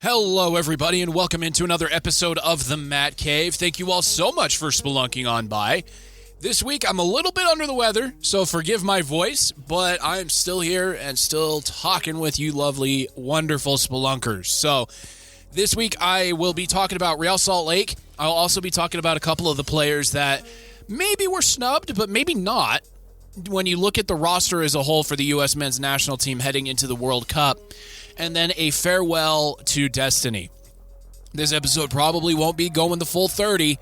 Hello, everybody, and welcome into another episode of The Matt Cave. Thank you all so much for spelunking on by. This week, I'm a little bit under the weather, so forgive my voice, but I'm still here and still talking with you lovely, wonderful spelunkers. So, this week, I will be talking about Real Salt Lake. I'll also be talking about a couple of the players that maybe were snubbed, but maybe not. When you look at the roster as a whole for the U.S. men's national team heading into the World Cup, and then a farewell to destiny. This episode probably won't be going the full 30,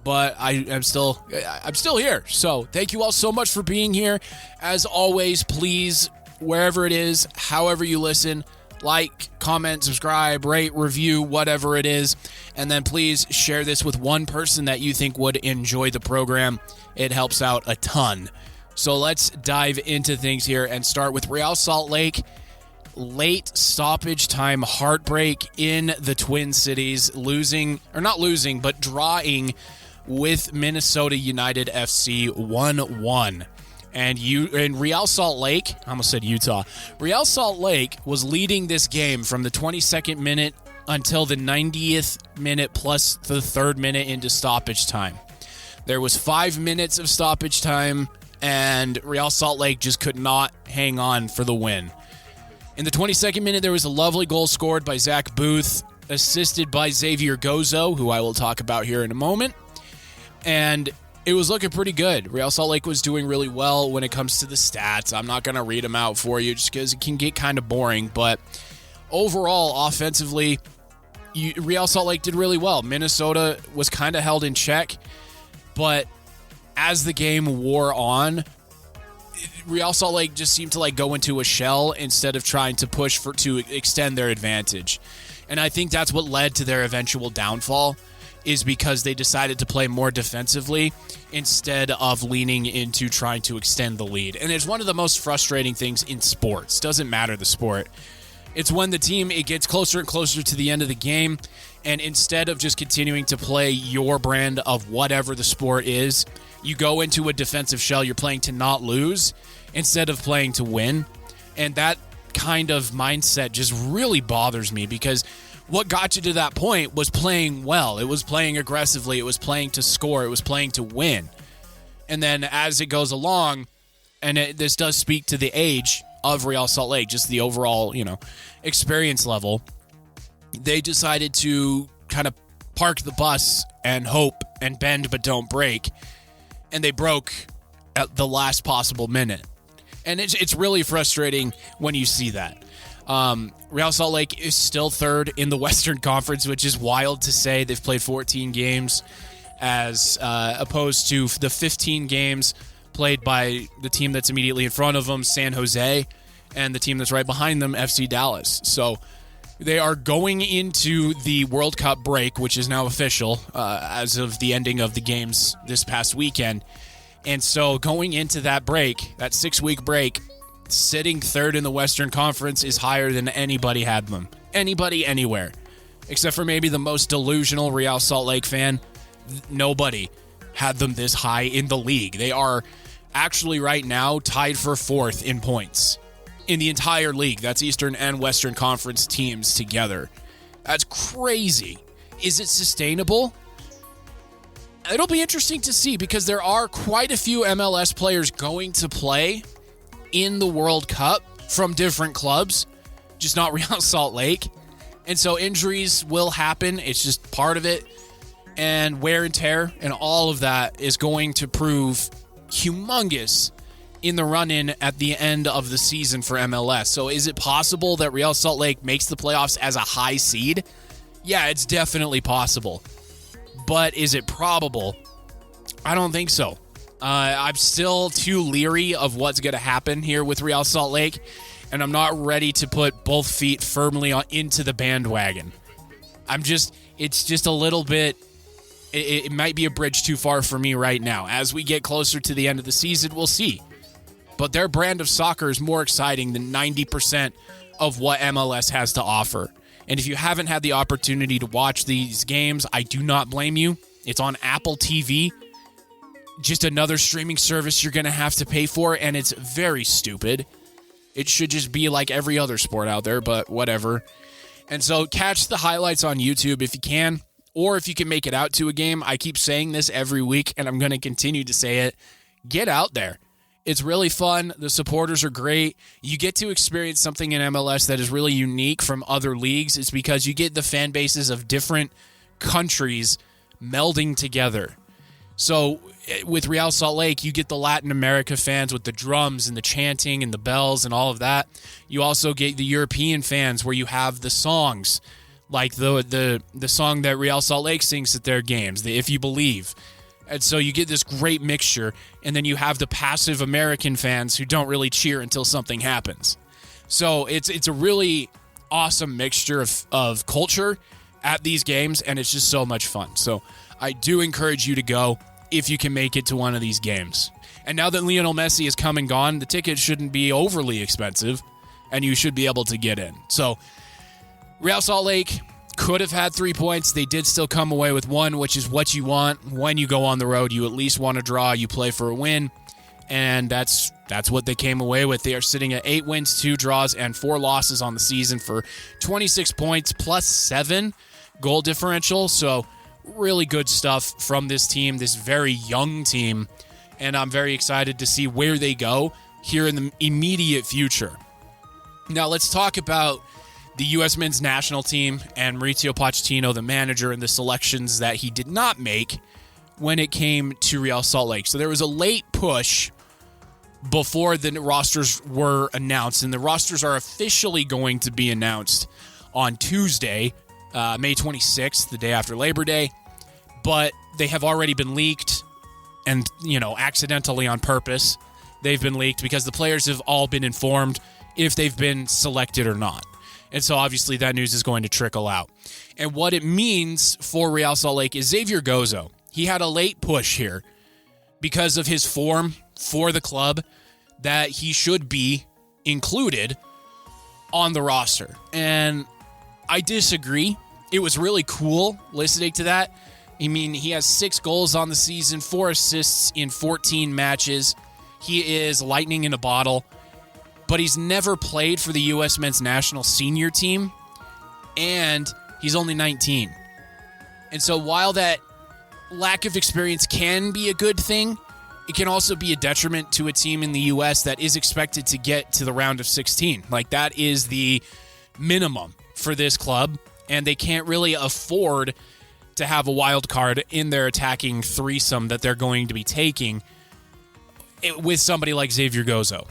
but I'm still here. So thank you all so much for being here. As always, please, wherever it is, however you listen, like, comment, subscribe, rate, review, whatever it is. And then please share this with one person that you think would enjoy the program. It helps out a ton. So let's dive into things here and start with Real Salt Lake. Late stoppage time heartbreak in the Twin Cities, drawing with Minnesota United FC 1-1. And Real Salt Lake, I almost said Utah. Real Salt Lake was leading this game from the 22nd minute until the 90th minute plus the 3rd minute into stoppage time. There was 5 minutes of stoppage time, and Real Salt Lake just could not hang on for the win. In the 22nd minute, there was a lovely goal scored by Zach Booth, assisted by Zavier Gozo, who I will talk about here in a moment. And it was looking pretty good. Real Salt Lake was doing really well when it comes to the stats. I'm not going to read them out for you just because it can get kind of boring. But overall, offensively, Real Salt Lake did really well. Minnesota was kind of held in check. But as the game wore on, Real Salt Lake just seemed to go into a shell instead of trying to push to extend their advantage. And I think that's what led to their eventual downfall, is because they decided to play more defensively instead of leaning into trying to extend the lead. And it's one of the most frustrating things in sports. Doesn't matter the sport. It's when it gets closer and closer to the end of the game, and instead of just continuing to play your brand of whatever the sport is, you go into a defensive shell. You're playing to not lose instead of playing to win. And that kind of mindset just really bothers me, because what got you to that point was playing well. It was playing aggressively. It was playing to score. It was playing to win. And then as it goes along, and this does speak to the age of Real Salt Lake, just the overall, experience level, they decided to kind of park the bus and hope and bend but don't break. And they broke at the last possible minute. And it's really frustrating when you see that. Real Salt Lake is still 3rd in the Western Conference, which is wild to say. They've played 14 games as opposed to the 15 games played by the team that's immediately in front of them, San Jose, and the team that's right behind them, FC Dallas. So they are going into the World Cup break, which is now official as of the ending of the games this past weekend. And so going into that break, that 6-week break, sitting 3rd in the Western Conference is higher than anybody had them. Anybody, anywhere. Except for maybe the most delusional Real Salt Lake fan. Nobody had them this high in the league. They are actually right now tied for 4th in points in the entire league. That's Eastern and Western Conference teams together. That's crazy. Is it sustainable? It'll be interesting to see, because there are quite a few MLS players going to play in the World Cup from different clubs, just not Real Salt Lake. And so injuries will happen. It's just part of it. And wear and tear and all of that is going to prove humongous in the run-in at the end of the season for MLS. So is it possible that Real Salt Lake makes the playoffs as a high seed? Yeah, it's definitely possible. But is it probable? I don't think so. I'm still too leery of what's going to happen here with Real Salt Lake, and I'm not ready to put both feet firmly into the bandwagon. It's just a little bit, it might be a bridge too far for me right now. As we get closer to the end of the season, we'll see. But their brand of soccer is more exciting than 90% of what MLS has to offer. And if you haven't had the opportunity to watch these games, I do not blame you. It's on Apple TV. Just another streaming service you're going to have to pay for, and it's very stupid. It should just be like every other sport out there, but whatever. And so catch the highlights on YouTube if you can, or if you can make it out to a game. I keep saying this every week, and I'm going to continue to say it. Get out there. It's really fun. The supporters are great. You get to experience something in MLS that is really unique from other leagues. It's because you get the fan bases of different countries melding together. So with Real Salt Lake, you get the Latin America fans with the drums and the chanting and the bells and all of that. You also get the European fans where you have the songs, like the song that Real Salt Lake sings at their games, the If You Believe. And so you get this great mixture, and then you have the passive American fans who don't really cheer until something happens. So it's a really awesome mixture of culture at these games, and it's just so much fun. So I do encourage you to go if you can make it to one of these games. And now that Lionel Messi is come and gone, the ticket shouldn't be overly expensive, and you should be able to get in. So Real Salt Lake could have had 3 points. They did still come away with 1, which is what you want. When you go on the road, you at least want to draw. You play for a win, and that's what they came away with. They are sitting at 8 wins, 2 draws, and 4 losses on the season for 26 points plus 7 goal differential. So really good stuff from this team, this very young team, and I'm very excited to see where they go here in the immediate future. Now let's talk about the U.S. men's national team and Mauricio Pochettino, the manager, and the selections that he did not make when it came to Real Salt Lake. So there was a late push before the rosters were announced, and the rosters are officially going to be announced on Tuesday, May 26th, the day after Labor Day, but they have already been leaked, and, accidentally on purpose. They've been leaked because the players have all been informed if they've been selected or not. And so obviously that news is going to trickle out. And what it means for Real Salt Lake is Zavier Gozo. He had a late push here because of his form for the club that he should be included on the roster. And I disagree. It was really cool listening to that. I mean, he has 6 goals on the season, 4 assists in 14 matches. He is lightning in a bottle. But he's never played for the U.S. men's national senior team, and he's only 19. And so while that lack of experience can be a good thing, it can also be a detriment to a team in the U.S. that is expected to get to the round of 16. Like, that is the minimum for this club, and they can't really afford to have a wild card in their attacking threesome that they're going to be taking with somebody like Zavier Gozo.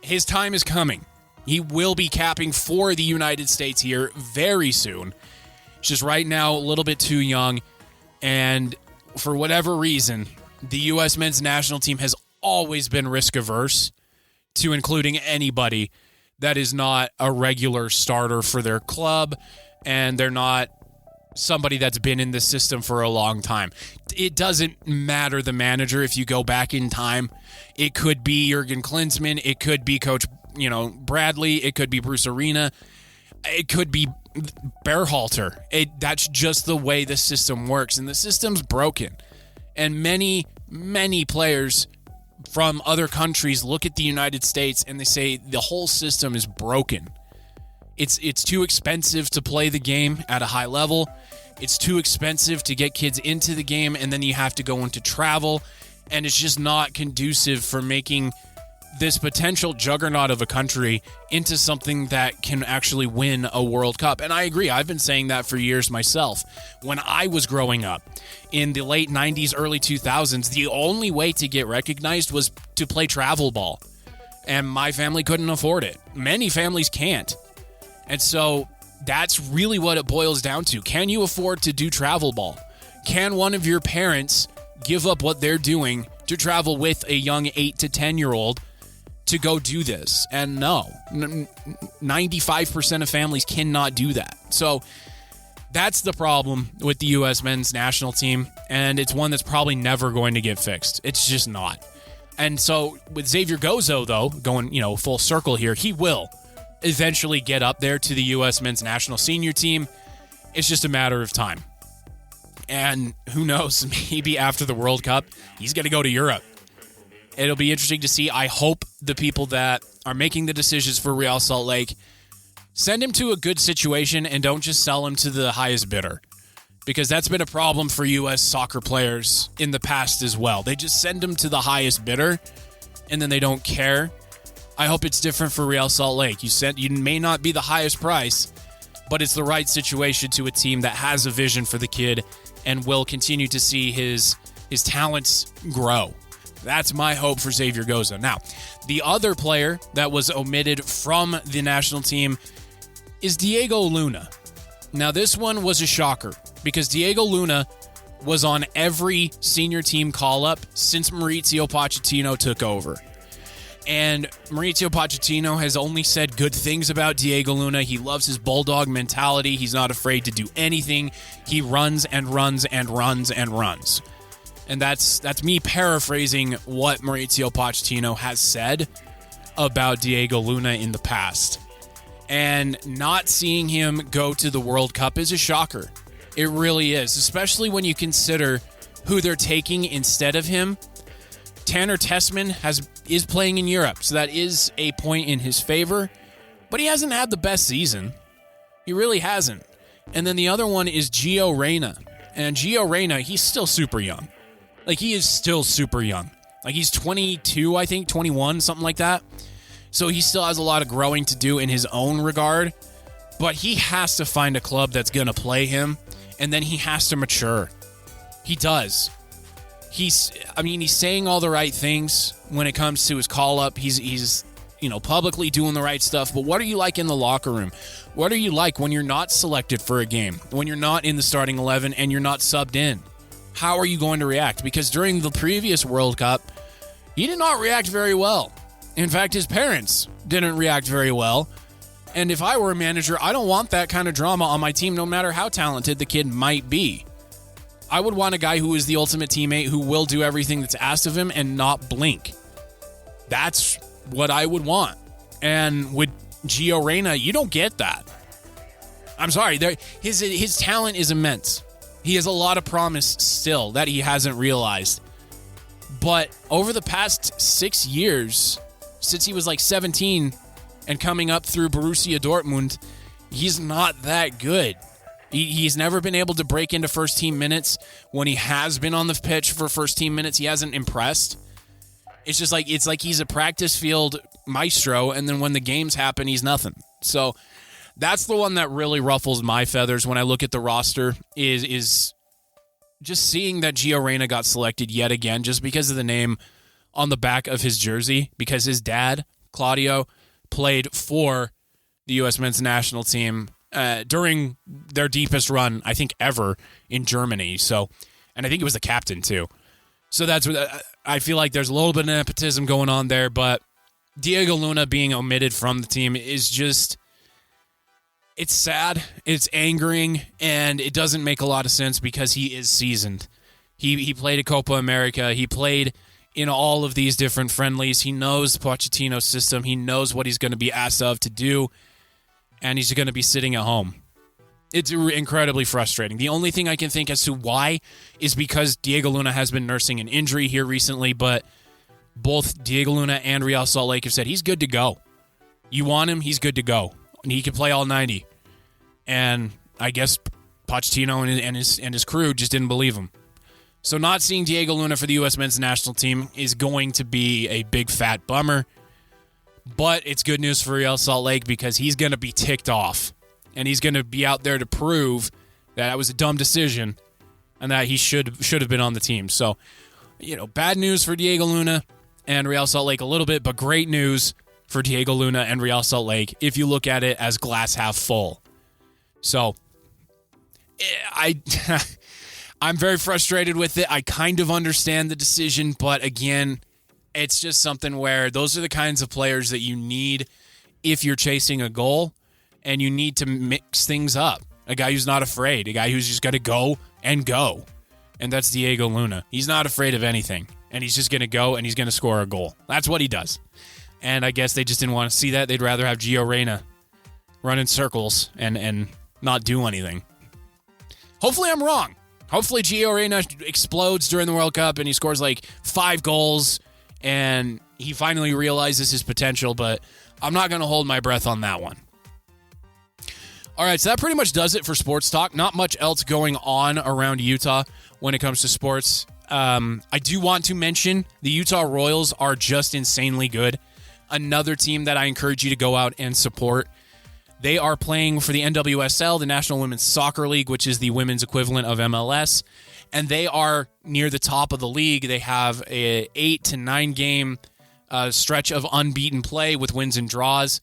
His time is coming. He will be capping for the United States here very soon. He's just right now a little bit too young. And for whatever reason, the U.S. men's national team has always been risk averse to including anybody that is not a regular starter for their club, and they're not somebody that's been in the system for a long time. It doesn't matter the manager if you go back in time. It could be Jurgen Klinsmann. It could be Coach, Bradley. It could be Bruce Arena. It could be Berhalter. That's just the way the system works, and the system's broken. And many, many players from other countries look at the United States and they say the whole system is broken. It's too expensive to play the game at a high level. It's too expensive to get kids into the game, and then you have to go into travel, and it's just not conducive for making this potential juggernaut of a country into something that can actually win a World Cup. And I agree. I've been saying that for years myself. When I was growing up in the late 90s, early 2000s, the only way to get recognized was to play travel ball. And my family couldn't afford it. Many families can't. And so that's really what it boils down to. Can you afford to do travel ball? Can one of your parents give up what they're doing to travel with a young 8 to 10-year-old to go do this? And no, 95% of families cannot do that. So that's the problem with the U.S. men's national team, and it's one that's probably never going to get fixed. It's just not. And so with Zavier Gozo, though, going full circle here, he will eventually get up there to the U.S. men's national senior team. It's just a matter of time. And who knows, maybe after the World Cup, he's going to go to Europe. It'll be interesting to see. I hope the people that are making the decisions for Real Salt Lake Send him to a good situation and don't just sell him to the highest bidder. Because that's been a problem for U.S. soccer players in the past as well. They just send him to the highest bidder and then they don't care. I hope it's different for Real Salt Lake. You may not be the highest price, but it's the right situation to a team that has a vision for the kid and will continue to see his talents grow. That's my hope for Zavier Gozo. Now, the other player that was omitted from the national team is Diego Luna. Now, this one was a shocker because Diego Luna was on every senior team call-up since Mauricio Pochettino took over. And Mauricio Pochettino has only said good things about Diego Luna. He loves his bulldog mentality. He's not afraid to do anything. He runs and runs and runs and runs. And that's me paraphrasing what Mauricio Pochettino has said about Diego Luna in the past. And not seeing him go to the World Cup is a shocker. It really is, especially when you consider who they're taking instead of him. Tanner Tessman is playing in Europe, so that is a point in his favor. But he hasn't had the best season. He really hasn't. And then the other one is Gio Reyna. And Gio Reyna, he's still super young. Like, he is still super young. Like, he's 22, I think, 21, something like that. So he still has a lot of growing to do in his own regard. But he has to find a club that's going to play him. And then he has to mature. He does. He's saying all the right things when it comes to his call-up. He's publicly doing the right stuff. But what are you like in the locker room? What are you like when you're not selected for a game? When you're not in the starting 11 and you're not subbed in? How are you going to react? Because during the previous World Cup, he did not react very well. In fact, his parents didn't react very well. And if I were a manager, I don't want that kind of drama on my team, no matter how talented the kid might be. I would want a guy who is the ultimate teammate, who will do everything that's asked of him and not blink. That's what I would want. And with Gio Reyna, you don't get that. I'm sorry. His talent is immense. He has a lot of promise still that he hasn't realized. But over the past 6 years, since he was like 17 and coming up through Borussia Dortmund, he's not that good. He's never been able to break into first-team minutes. When he has been on the pitch for first-team minutes, he hasn't impressed. It's like he's a practice field maestro, and then when the games happen, he's nothing. So that's the one that really ruffles my feathers when I look at the roster, is just seeing that Gio Reyna got selected yet again just because of the name on the back of his jersey, because his dad, Claudio, played for the U.S. men's national team during their deepest run, I think, ever in Germany. So, and I think he was the captain too. So that's what I feel like. There's a little bit of nepotism going on there, but Diego Luna being omitted from the team is just, it's sad, it's angering, and it doesn't make a lot of sense because he is seasoned. He played at Copa America. He played in all of these different friendlies. He knows Pochettino's system. He knows what he's going to be asked of to do, and he's going to be sitting at home. It's incredibly frustrating. The only thing I can think as to why is because Diego Luna has been nursing an injury here recently, but both Diego Luna and Real Salt Lake have said he's good to go. You want him, he's good to go. And he can play all 90. And I guess Pochettino and his crew just didn't believe him. So not seeing Diego Luna for the U.S. men's national team is going to be a big fat bummer. But it's good news for Real Salt Lake because he's going to be ticked off. And he's going to be out there to prove that was a dumb decision and that he should have been on the team. So, bad news for Diego Luna and Real Salt Lake a little bit, but great news for Diego Luna and Real Salt Lake if you look at it as glass half full. So, I'm very frustrated with it. I kind of understand the decision, but again, it's just something where those are the kinds of players that you need if you're chasing a goal. And you need to mix things up. A guy who's not afraid. A guy who's just going to go and go. And that's Diego Luna. He's not afraid of anything. And he's just going to go and he's going to score a goal. That's what he does. And I guess they just didn't want to see that. They'd rather have Gio Reyna run in circles and not do anything. Hopefully I'm wrong. Hopefully Gio Reyna explodes during the World Cup and he scores like 5 goals and he finally realizes his potential. But I'm not going to hold my breath on that one. All right, so that pretty much does it for sports talk. Not much else going on around Utah when it comes to sports. I do want to mention the Utah Royals are just insanely good. Another team that I encourage you to go out and support. They are playing for the NWSL, the National Women's Soccer League, which is the women's equivalent of MLS. And they are near the top of the league. They have an 8 to 9 game stretch of unbeaten play with wins and draws.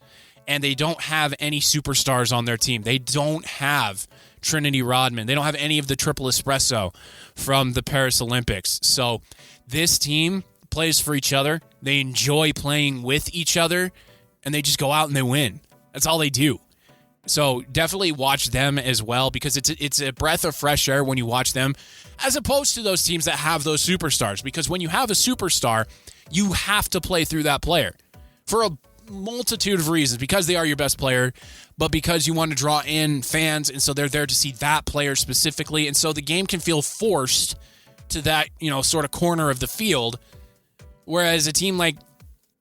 And they don't have any superstars on their team. They don't have Trinity Rodman. They don't have any of the triple espresso from the Paris Olympics. So this team plays for each other. They enjoy playing with each other, and they just go out and they win. That's all they do. So definitely watch them as well, because it's a breath of fresh air when you watch them, as opposed to those teams that have those superstars. Because when you have a superstar, you have to play through that player for a multitude of reasons, because they are your best player, but because you want to draw in fans, and so they're there to see that player specifically, and so the game can feel forced to that, sort of corner of the field, whereas a team like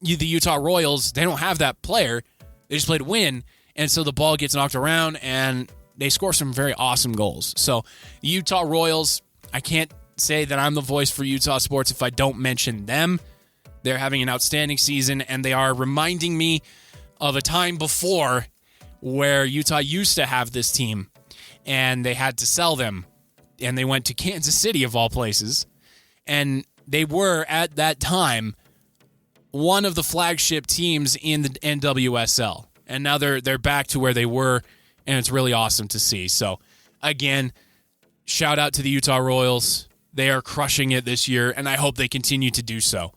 the Utah Royals, they don't have that player, they just play to win, and so the ball gets knocked around, and they score some very awesome goals. So the Utah Royals, I can't say that I'm the voice for Utah sports if I don't mention them. They're having an outstanding season, and they are reminding me of a time before where Utah used to have this team, and they had to sell them, and they went to Kansas City, of all places, and they were, at that time, one of the flagship teams in the NWSL, and now they're back to where they were, and it's really awesome to see. So, again, shout out to the Utah Royals. They are crushing it this year, and I hope they continue to do so.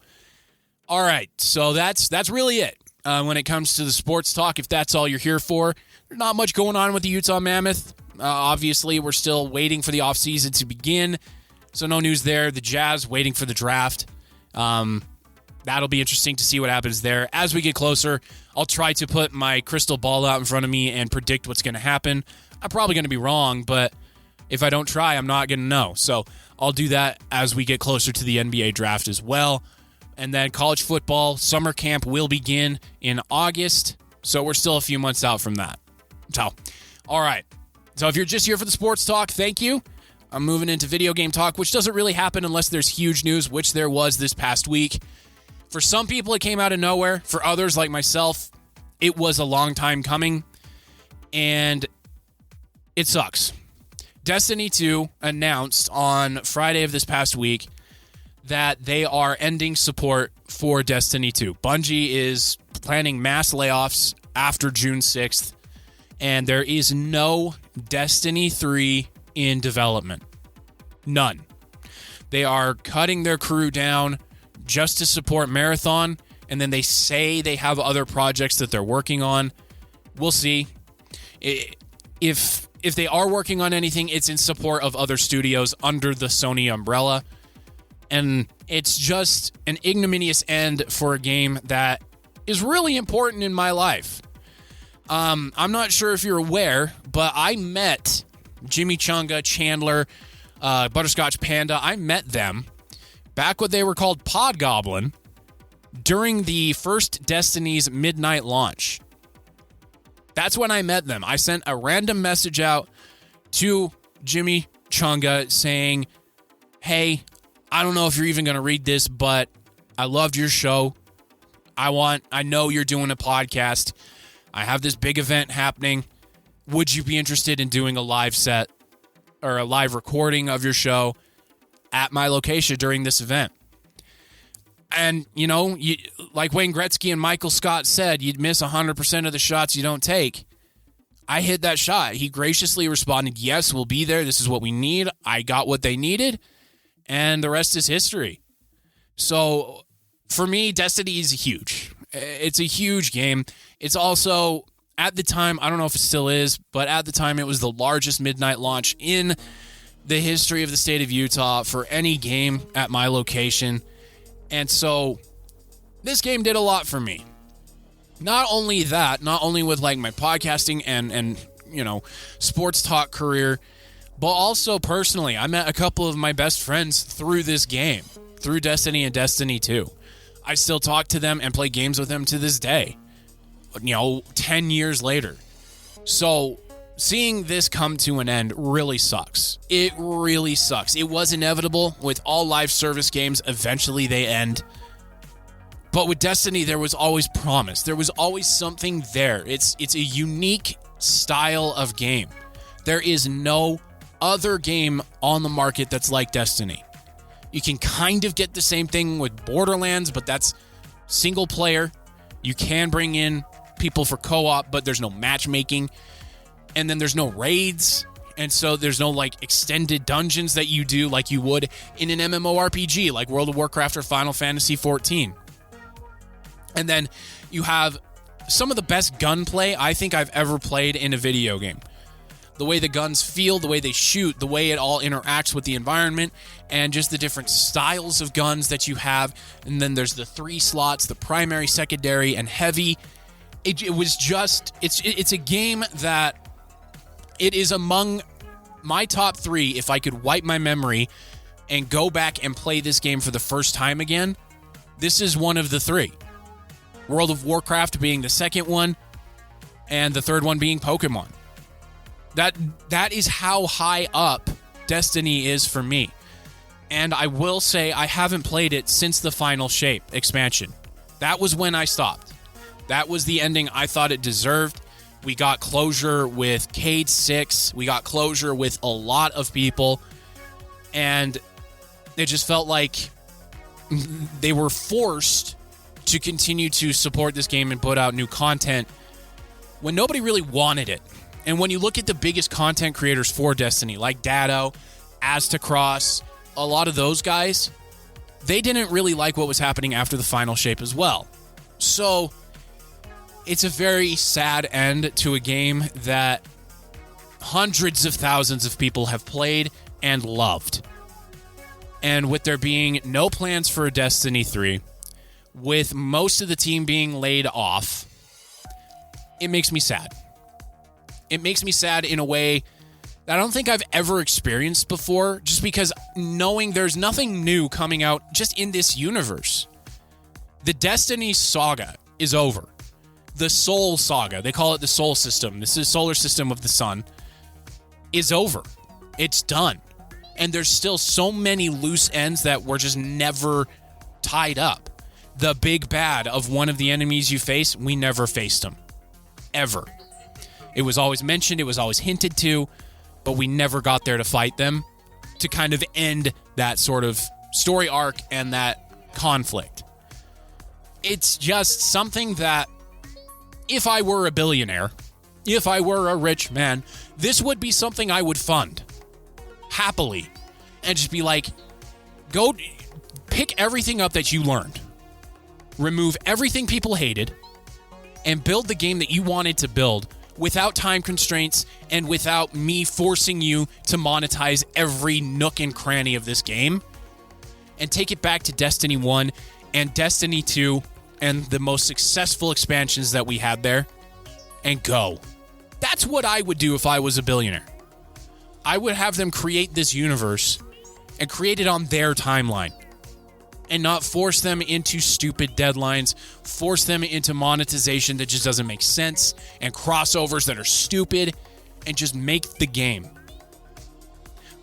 All right, so that's really it when it comes to the sports talk. If that's all you're here for, there's not much going on with the Utah Mammoth. Obviously, we're still waiting for the offseason to begin, so no news there. The Jazz waiting for the draft. That'll be interesting to see what happens there. As we get closer, I'll try to put my crystal ball out in front of me and predict what's going to happen. I'm probably going to be wrong, but if I don't try, I'm not going to know. So I'll do that as we get closer to the NBA draft as well. And then college football summer camp will begin in August, so we're still a few months out from that. So, all right. So if you're just here for the sports talk, thank you. I'm moving into video game talk, which doesn't really happen unless there's huge news, which there was this past week. For some people, it came out of nowhere. For others, like myself, it was a long time coming, and it sucks. Destiny 2 announced on Friday of this past week that they are ending support for Destiny 2. Bungie is planning mass layoffs after June 6th, and there is no Destiny 3 in development. None. They are cutting their crew down just to support Marathon, and then they say they have other projects that they're working on. We'll see. If they are working on anything, it's in support of other studios under the Sony umbrella. And it's just an ignominious end for a game that is really important in my life. I'm not sure if you're aware, but I met Jimmy Chunga, Chandler, Butterscotch Panda. I met them back when they were called Podgoblin during the first Destiny's midnight launch. That's when I met them. I sent a random message out to Jimmy Chunga saying, hey, I don't know if you're even going to read this, but I loved your show. I know you're doing a podcast. I have this big event happening. Would you be interested in doing a live set or a live recording of your show at my location during this event? And, like Wayne Gretzky and Michael Scott said, you'd miss 100% of the shots you don't take. I hit that shot. He graciously responded, yes, we'll be there. This is what we need. I got what they needed. And the rest is history. So, for me, Destiny is huge. It's a huge game. It's also, at the time, I don't know if it still is, but at the time, it was the largest midnight launch in the history of the state of Utah for any game at my location. And so, this game did a lot for me. Not only that, not only with like my podcasting and sports talk career, but also personally, I met a couple of my best friends through this game, through Destiny and Destiny 2. I still talk to them and play games with them to this day, 10 years later. So seeing this come to an end really sucks. It really sucks. It was inevitable. With all live service games, eventually they end. But with Destiny, there was always promise. There was always something there. It's a unique style of game. There is no other game on the market that's like Destiny. You can kind of get the same thing with Borderlands, but that's single player. You can bring in people for co-op, but there's no matchmaking. And then there's no raids. And so there's no like extended dungeons that you do like you would in an MMORPG like World of Warcraft or Final Fantasy XIV. And then you have some of the best gunplay I think I've ever played in a video game. The way the guns feel, the way they shoot, the way it all interacts with the environment, and just the different styles of guns that you have. And then there's the 3 slots, the primary, secondary, and heavy. It was just, it's a game that it is among my top 3. If I could wipe my memory and go back and play this game for the first time again, this is one of the 3. World of Warcraft being the second one, and the third one being Pokemon. That is how high up Destiny is for me. And I will say I haven't played it since the Final Shape expansion. That was when I stopped. That was the ending I thought it deserved. We got closure with Cade 6. We got closure with a lot of people. And it just felt like they were forced to continue to support this game and put out new content when nobody really wanted it. And when you look at the biggest content creators for Destiny, like Dado, Aztecross, a lot of those guys, they didn't really like what was happening after the Final Shape as well. So it's a very sad end to a game that hundreds of thousands of people have played and loved. And with there being no plans for a Destiny 3, with most of the team being laid off, it makes me sad. It makes me sad in a way that I don't think I've ever experienced before, just because knowing there's nothing new coming out just in this universe. The Destiny saga is over. The Sol saga, they call it the Sol system, this is solar system of the sun, is over. It's done. And there's still so many loose ends that were just never tied up. The big bad of one of the enemies you face, we never faced them. Ever. It was always mentioned, it was always hinted to, but we never got there to fight them to kind of end that sort of story arc and that conflict. It's just something that, if I were a billionaire, if I were a rich man, this would be something I would fund happily and just be like, go pick everything up that you learned, remove everything people hated, and build the game that you wanted to build without time constraints and without me forcing you to monetize every nook and cranny of this game, and take it back to Destiny 1 and Destiny 2 and the most successful expansions that we had there, and go. That's what I would do if I was a billionaire. I would have them create this universe and create it on their timeline, and not force them into stupid deadlines, force them into monetization that just doesn't make sense, and crossovers that are stupid, and just make the game.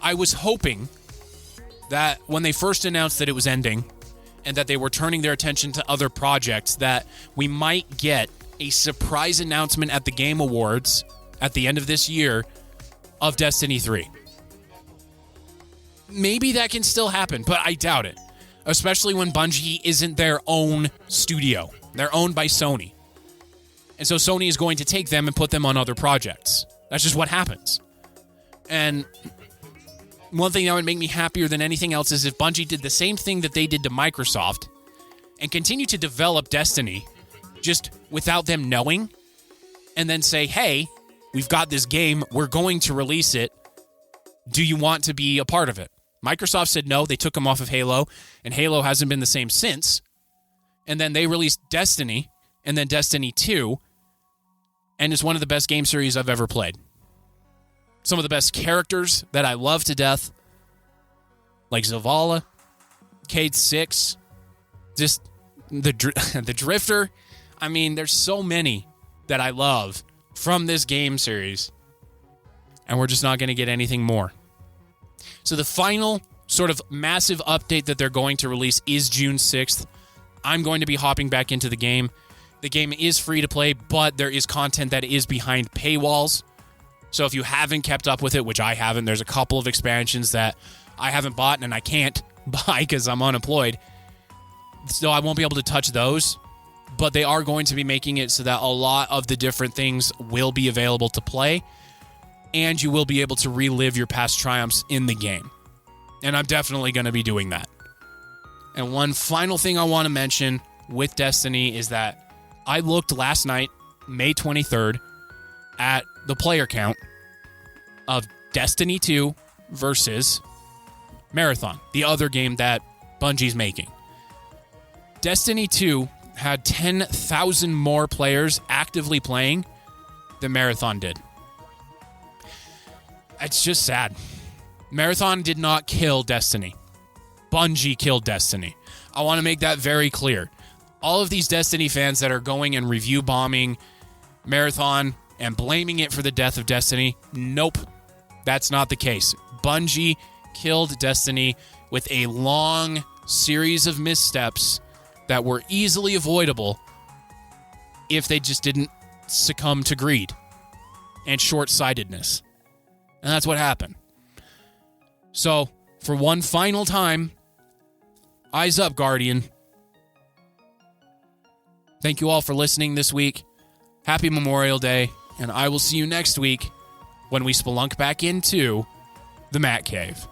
I was hoping that when they first announced that it was ending, and that they were turning their attention to other projects, that we might get a surprise announcement at the Game Awards at the end of this year of Destiny 3. Maybe that can still happen, but I doubt it. Especially when Bungie isn't their own studio. They're owned by Sony. And so Sony is going to take them and put them on other projects. That's just what happens. And one thing that would make me happier than anything else is if Bungie did the same thing that they did to Microsoft and continue to develop Destiny just without them knowing, and then say, hey, we've got this game, we're going to release it. Do you want to be a part of it? Microsoft said no, they took them off of Halo, and Halo hasn't been the same since. And then they released Destiny, and then Destiny 2, and it's one of the best game series I've ever played. Some of the best characters that I love to death, like Zavala, Cade 6, just the Drifter. I mean, there's so many that I love from this game series. and we're just not going to get anything more. So the final sort of massive update that they're going to release is June 6th. I'm going to be hopping back into the game. The game is free to play, but there is content that is behind paywalls. So if you haven't kept up with it, which I haven't, there's a couple of expansions that I haven't bought and I can't buy because I'm unemployed. So I won't be able to touch those. But they are going to be making it so that a lot of the different things will be available to play. And you will be able to relive your past triumphs in the game. And I'm definitely going to be doing that. And one final thing I want to mention with Destiny is that I looked last night, May 23rd, at the player count of Destiny 2 versus Marathon, the other game that Bungie's making. Destiny 2 had 10,000 more players actively playing than Marathon did. It's just sad. Marathon did not kill Destiny. Bungie killed Destiny. I want to make that very clear. All of these Destiny fans that are going and review bombing Marathon and blaming it for the death of Destiny, nope, that's not the case. Bungie killed Destiny with a long series of missteps that were easily avoidable if they just didn't succumb to greed and short-sightedness. And that's what happened. So, for one final time, eyes up, Guardian. Thank you all for listening this week. Happy Memorial Day, and I will see you next week when we spelunk back into the Matt Cave.